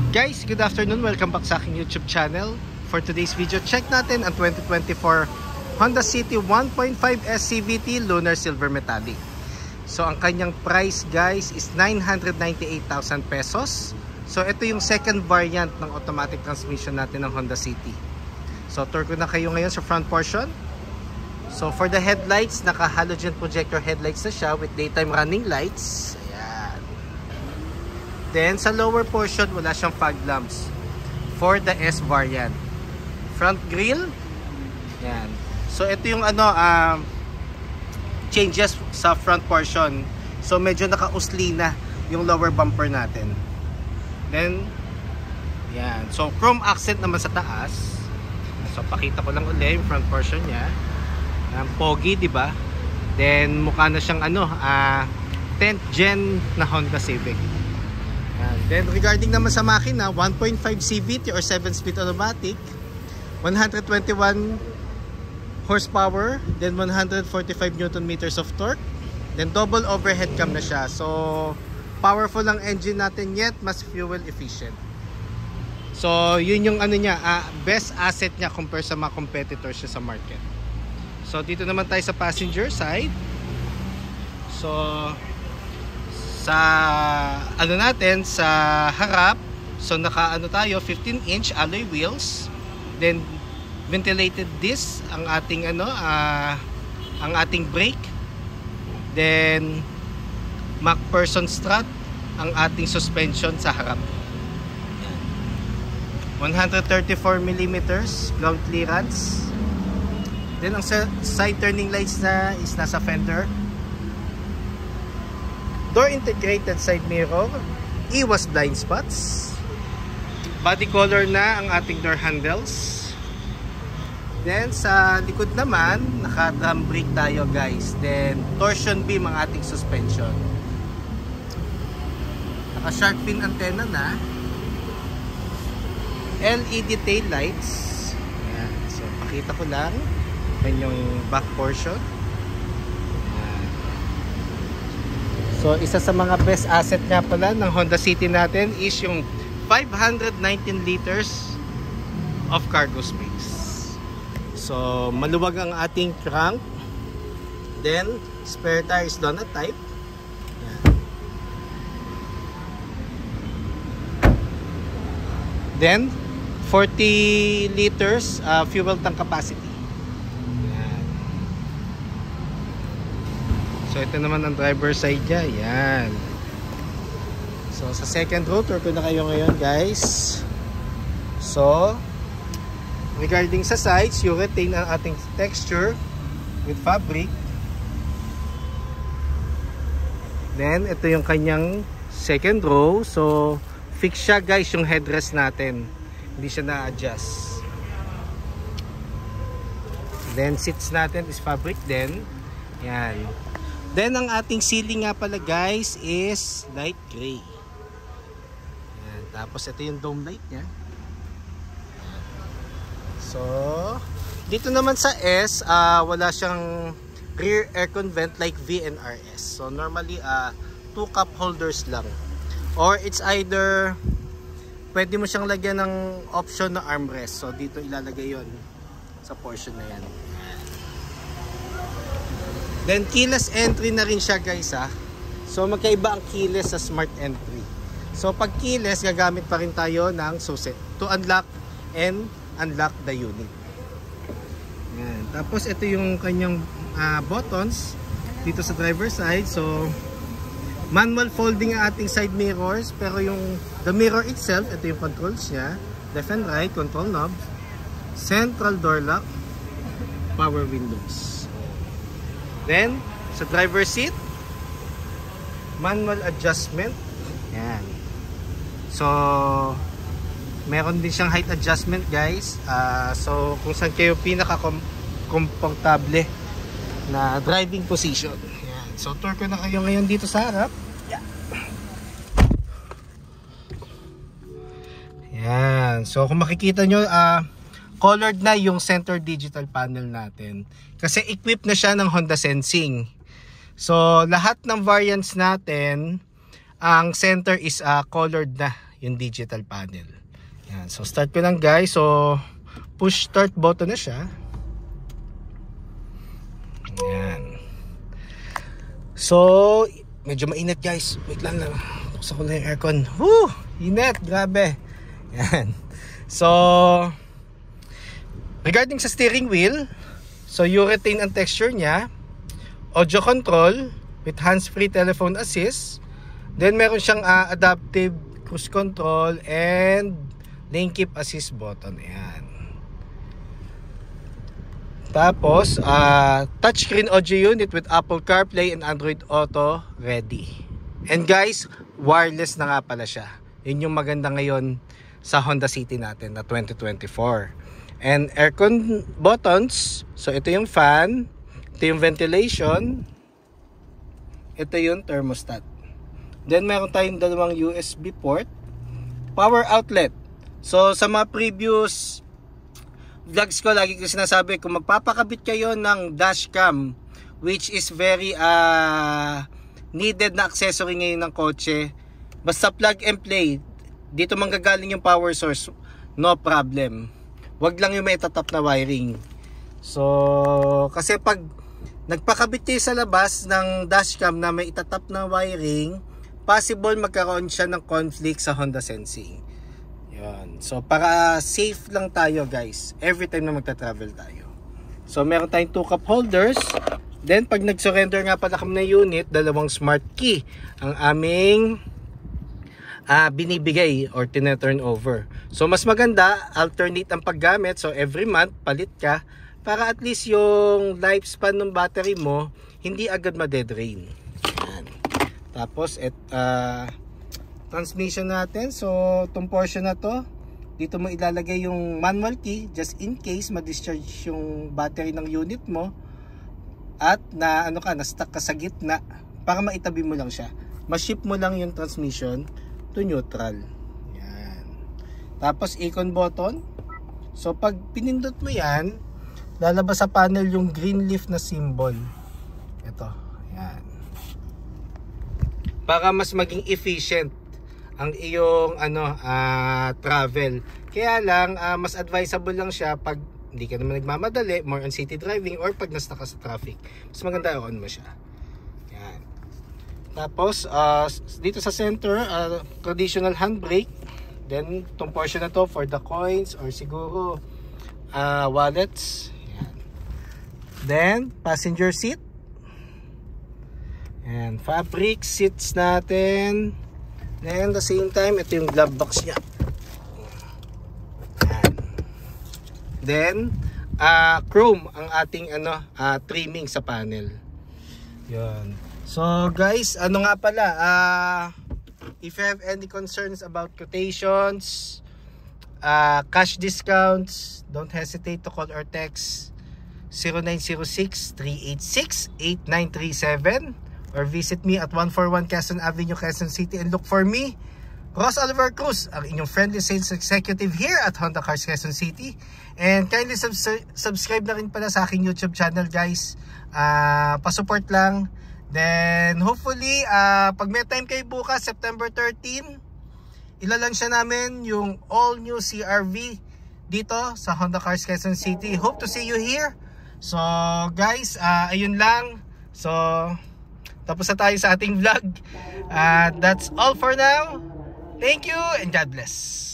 Guys, good afternoon. Welcome back sa aking YouTube channel. For today's video, check natin ang 2024 Honda City 1.5 SCVT Lunar Silver Metallic. So ang kanyang price guys is 998,000 pesos. So ito yung second variant ng automatic transmission natin ng Honda City. So tour ko na kayo ngayon sa front portion. So for the headlights, naka halogen projector headlights na siya with daytime running lights. Then sa lower portion, wala siyang fog lamps for the S variant. Front grille, yan. So ito yung changes sa front portion. So medyo naka-usli na yung lower bumper natin. Then yan. So chrome accent naman sa taas. So pakita ko lang ulit yung front portion niya. Yan, pogi, di ba? Then mukha na siyang 10th gen na Honda Civic. Then regarding naman sa makina, 1.5 CVT or 7-speed automatic, 121 horsepower, then 145 Newton meters of torque, then double overhead cam na siya. So powerful ang engine natin yet mas fuel efficient. So yun yung best asset niya compare sa mga competitors siya sa market. So dito naman tayo sa passenger side. So sa natin sa harap, so naka tayo 15-inch alloy wheels, then ventilated disc ang ating ang ating brake, then MacPherson strut ang ating suspension sa harap. 134mm ground clearance. Then ang side turning lights na is nasa fender. Door integrated side mirror, iwas blind spots, body color na ang ating door handles. Then sa likod naman, naka drum brake tayo guys. Then torsion beam ang ating suspension. Naka shark fin antenna na, LED tail lights. Ayan. So pakita ko lang yung back portion. So isa sa mga best asset nga pala ng Honda City natin is yung 519 liters of cargo space. So maluwag ang ating trunk. Then spare tire is donut type. Yan. Then 40 liters fuel tank capacity. So ito naman ang driver side niya. Yan. So sa second row, tour ko na kayo ngayon guys. So regarding sa sides, you retain ang ating texture with fabric. Then ito yung kanyang second row. So fix siya guys yung headrest natin. Hindi siya na-adjust. Then seats natin is fabric din. Yan. Then ang ating ceiling nga pala guys is light gray. Ayan. Tapos ito yung dome light nya. So dito naman sa S, wala siyang rear aircon vent like VNRS. So normally 2 cup holders lang. Or it's either pwede mo siyang lagyan ng option na armrest. So dito ilalagay yon sa portion na yan. Then keyless entry na rin siya guys ha. So magkaiba ang keyless sa smart entry. So pag keyless, gagamit pa rin tayo ng susi to unlock and unlock the unit. Yan. Tapos ito yung kanyang buttons dito sa driver side. So manual folding ang ating side mirrors, pero yung the mirror itself, ito yung controls niya. Left and right, control knob, central door lock, power windows. Then, sa driver seat, manual adjustment. Yan. So, meron din siyang height adjustment guys. So, kung saan kayo pinaka-komportable na driving position. Yan. So, tour ko na kayo ngayon dito sa harap. Yeah. Yan. So, kung makikita nyo, colored na yung center digital panel natin. Kasi equipped na siya ng Honda Sensing. So lahat ng variants natin, ang center is colored na yung digital panel. Yan. So start ko lang guys. So push start button na siya. Yan. So medyo mainit guys. Wait lang. Buksan ko lang yung aircon. Woo! Init. Grabe. Yan. So regarding sa steering wheel, so you retain ang texture niya. Audio control with hands-free telephone assist. Then meron siyang adaptive cruise control and lane keep assist button. Ayan. Tapos touchscreen audio unit with Apple CarPlay and Android Auto ready. And guys, wireless na nga pala siya. Yun yung maganda ngayon sa Honda City natin na 2024. And aircon buttons. So ito yung fan, ito yung ventilation, ito yung thermostat. Then meron tayong dalawang USB port, power outlet. So sa mga previous vlogs ko, lagi ko sinasabi, kung magpapakabit kayo ng dashcam, which is very needed na accessory ngayon ng kotse, basta plug and play, dito manggagaling yung power source, no problem. Wag lang yung may tatap na wiring. So kasi pag nagpakabit kayo sa labas ng dashcam na may itatap na wiring, possible magkaroon siya ng conflict sa Honda Sensing. Yun. So para safe lang tayo guys, every time na magta-travel tayo. So meron tayong 2 cup holders. Then pag nag-surrender nga pala kami ng unit, dalawang smart key ang aming binibigay or tina-turn over. So mas maganda, alternate ang paggamit. So every month, palit ka para at least yung lifespan ng battery mo hindi agad ma-dedrain. Tapos transmission natin. So itong portion na to, dito mo ilalagay yung manual key just in case ma-discharge yung battery ng unit mo at na na-stuck ka sa gitna, para maitabi mo lang siya. Ma-shift mo lang yung transmission to neutral. Yan. Tapos icon button. So pag pinindot mo yan, lalabas sa panel yung green leaf na symbol. Ito. Yan. Para mas maging efficient ang iyong travel. Kaya lang mas advisable lang siya pag hindi ka naman nagmamadali, more on city driving, or pag nasta ka sa traffic. Mas maganda on mo siya. Yan. Tapos dito sa center, traditional handbrake. Then itong portion na to for the coins or siguro wallets. Yan. Then passenger seat. And fabric seats natin. And at the same time, ito yung glove box niya. And then chrome ang ating trimming sa panel. Yun. So guys, nga pala, if you have any concerns about quotations, cash discounts, don't hesitate to call or text 0906-386-8937 or visit me at 141 Quezon Avenue, Quezon City, and look for me, Ross Oliver Cruz, ang inyong friendly sales executive here at Honda Cars Quezon City. And kindly subscribe na rin pala sa aking YouTube channel guys. Pasupport lang. Then hopefully pag may time kayo bukas, September 13, ilalansya namin yung all new CR-V dito sa Honda Cars Quezon City. Hope to see you here. So guys, ayun lang. So tapos na tayo sa ating vlog. That's all for now. Thank you and God bless.